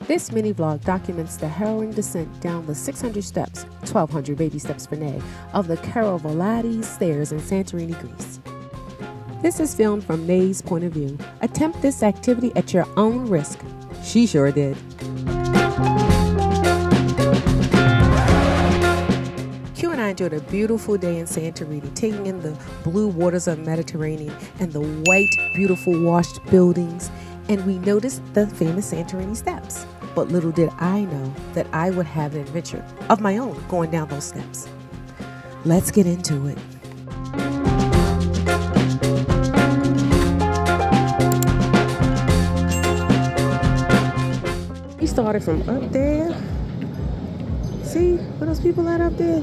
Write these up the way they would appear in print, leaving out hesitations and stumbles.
This mini vlog documents the harrowing descent down the 600 steps, 1,200 baby steps for Nay, of the Carovolati stairs in Santorini, Greece. This is filmed from Nay's point of view. Attempt this activity at your own risk. She sure did. Q and I enjoyed a beautiful day in Santorini, taking in the blue waters of the Mediterranean and the white, beautiful washed buildings, and we noticed the famous Santorini steps. But little did I know that I would have an adventure of my own going down those steps. Let's get into it. We started from up there. See where those people at up there?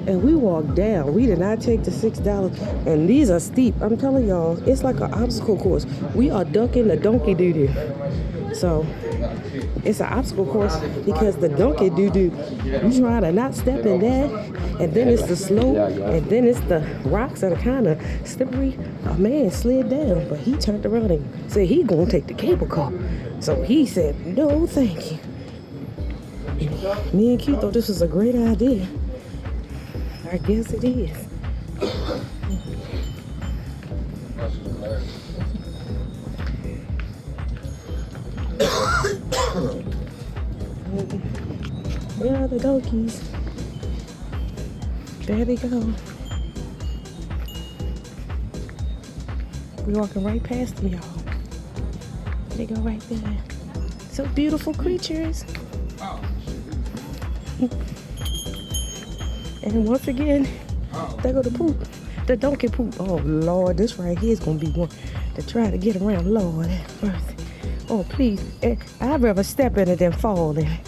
And we walked down. We did not take the $6. And these are steep. I'm telling y'all, it's like an obstacle course. We are ducking the donkey doo-doo. So it's an obstacle course because the donkey doo-doo, you try to not step in that, and then it's the slope, and then it's the rocks that are kind of slippery. A man slid down, but he turned around and said he gonna take the cable car. So he said, no, thank you. And me and Q thought this was a great idea. I guess it is. Where are the donkeys? There they go. We're walking right past them, y'all. They go right there. So beautiful creatures. And once again, they go to poop. The donkey poop. Oh Lord, this right here is gonna be one to try to get around. Lord have mercy. Oh please, I'd rather step in it than fall in it.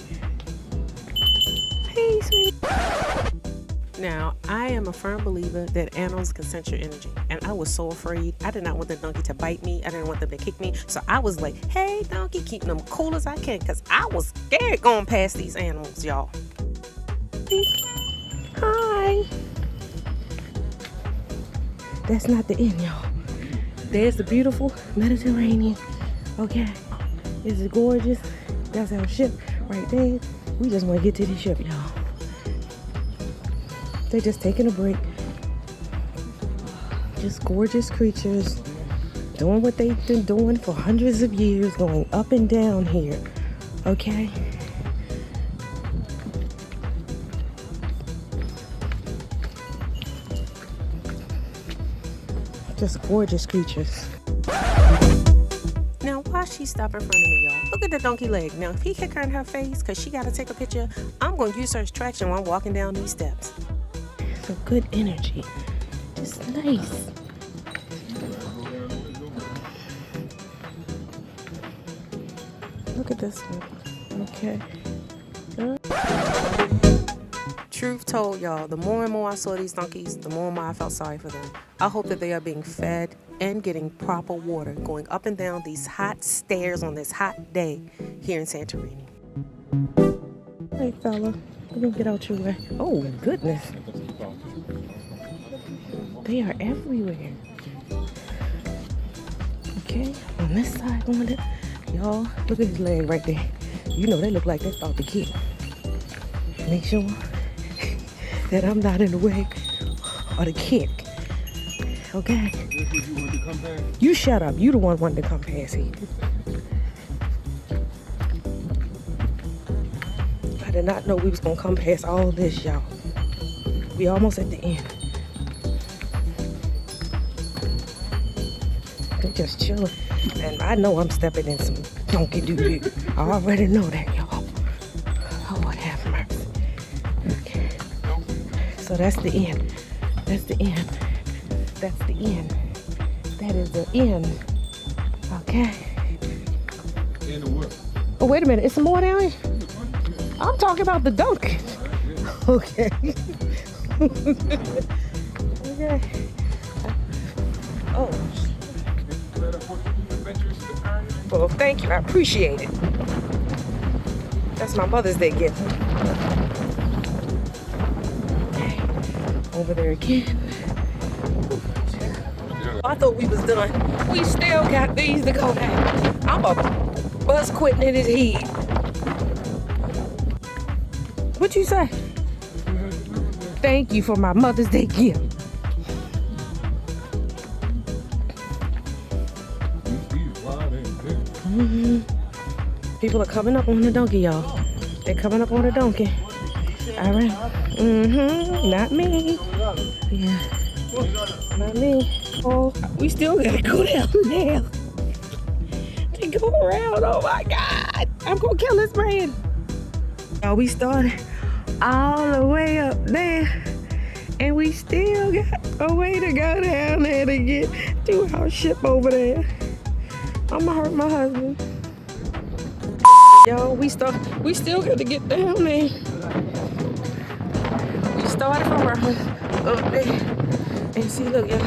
Hey, sweet. Now, I am a firm believer that animals can sense your energy, and I was so afraid. I did not want the donkey to bite me. I didn't want them to kick me. So I was like, hey, donkey, keeping them cool as I can, because I was scared going past these animals, y'all. Hi. That's not the end, y'all. There's the beautiful Mediterranean. Okay. Is it gorgeous? That's our ship right there. We just want to get to the ship, y'all. They're just taking a break. Just gorgeous creatures doing what they've been doing for hundreds of years, going up and down here. Okay? Just gorgeous creatures. Now, why she stop in front of me, y'all? Look at the donkey leg. Now, if he kick her in her face because she got to take a picture, I'm going to use her as traction while I'm walking down these steps. So good energy. Just nice. Look at this one. Okay. Truth told, y'all, the more and more I saw these donkeys, the more and more I felt sorry for them. I hope that they are being fed and getting proper water going up and down these hot stairs on this hot day here in Santorini. Hey, fella, let me get out your way. Oh, goodness. They are everywhere. Okay, on this side, on it. Y'all, look at his leg right there. You know, they look like they're about to kick. Make sure that I'm not in the way of the kick. Okay? You shut up. You the one wanting to come past here. I did not know we was going to come past all this, y'all. We almost at the end. They're just chilling. And I know I'm stepping in some donkey doo-doo. I already know that, y'all. Lord have mercy. Okay. So that's the end. That's the end. That's the end. That is the end. Okay. End of what? Oh, wait a minute. Is some more down here? I'm talking about the donkey. Okay. Okay. Oh. Well, thank you. I appreciate it. That's my Mother's Day gift. Okay. Over there again. I thought we was done. We still got these to go back. I'm a bus quitting in his head. What you say? Thank you for my Mother's Day gift. People are coming up on the donkey, y'all. They're coming up on the donkey. All right. Not me. Yeah. Not me. Oh, we still gotta go down there. To go around. Oh my God. I'm gonna kill this man. Oh, we started all the way up there. And we still got a way to go down there to get to our ship over there. I'ma hurt my husband. Yo, we still got to get down there. We started from our home up there. And see, look, y'all,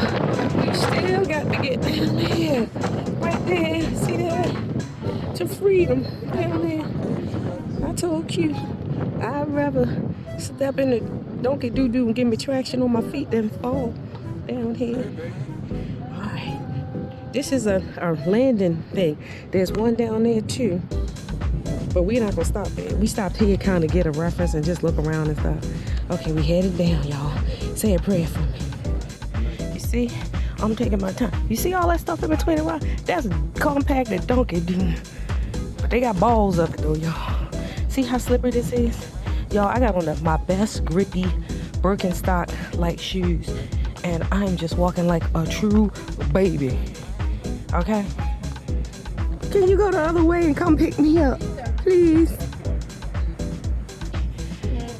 we still got to get down there. Right there, see that? To freedom, down there. I told Q, I'd rather step in the donkey doo-doo and give me traction on my feet than fall down here. All right, this is a landing thing. There's one down there too. But we're not gonna stop there. We stopped here kind of get a reference and just look around and stuff. Okay, we headed down, y'all. Say a prayer for me. You see, I'm taking my time. You see all that stuff in between the rocks? That's compacted donkey dude. But they got balls up it though, y'all. See how slippery this is? Y'all, I got on my best grippy Birkenstock-like shoes. And I'm just walking like a true baby. Okay? Can you go the other way and come pick me up? Please.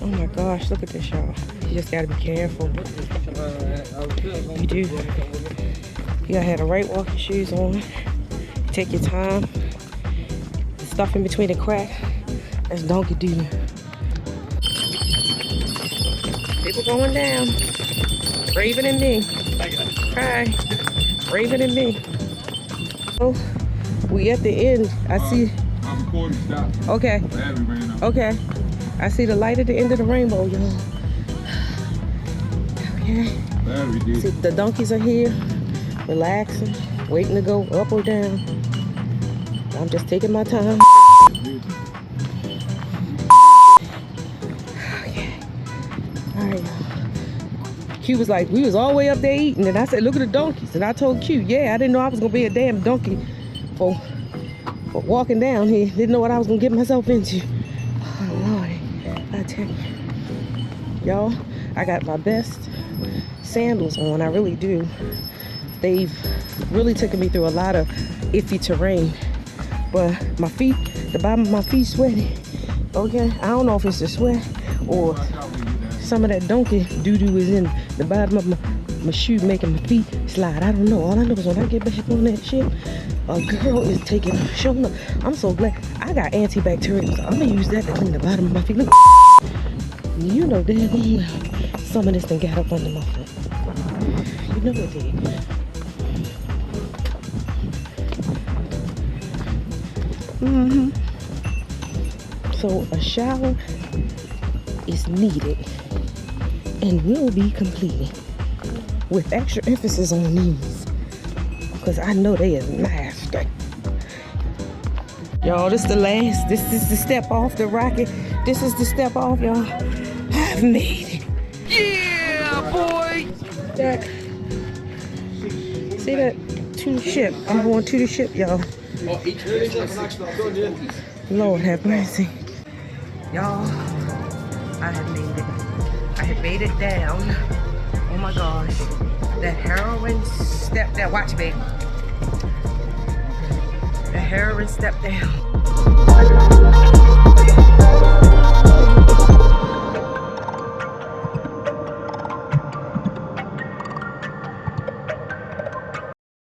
Oh my gosh, look at this, y'all. You just gotta be careful. You do. You gotta have the right walking shoes on. Take your time. The stuff in between the crack, that's donkey doo. People going down. Braver than me. Hi. Braver than me. Oh, we at the end. I see. Okay. Okay. I see the light at the end of the rainbow, y'all. Okay. See, the donkeys are here, relaxing, waiting to go up or down. I'm just taking my time. Okay. All right, y'all. Q was like, we was all the way up there eating, and I said, look at the donkeys. And I told Q, yeah, I didn't know I was gonna be a damn donkey for walking down here. Didn't know what I was gonna get myself into. Oh Lord, I tell you. Y'all, I got my best sandals on, I really do. They've really taken me through a lot of iffy terrain. But my feet, the bottom of my feet sweaty. Okay, I don't know if it's the sweat or some of that donkey doo-doo is in the bottom of my shoe making my feet slide. I don't know. All I know is when I get back on that ship, a girl is taking a shoulder. I'm so glad I got antibacterial. So I'm gonna use that to clean the bottom of my feet. Look, you know damn well some of this thing got up under my foot. You know it did. So a shower is needed and will be completed with extra emphasis on these, because I know they is nasty. Y'all, this is the step off the rocket. This is the step off, y'all. I've made it. Yeah, boy. That, see that? To the ship. I'm going to the ship, y'all. Lord have mercy. Y'all, I have made it. I have made it down. Oh my gosh. That heroin step down. Watch, baby. The heroin step down.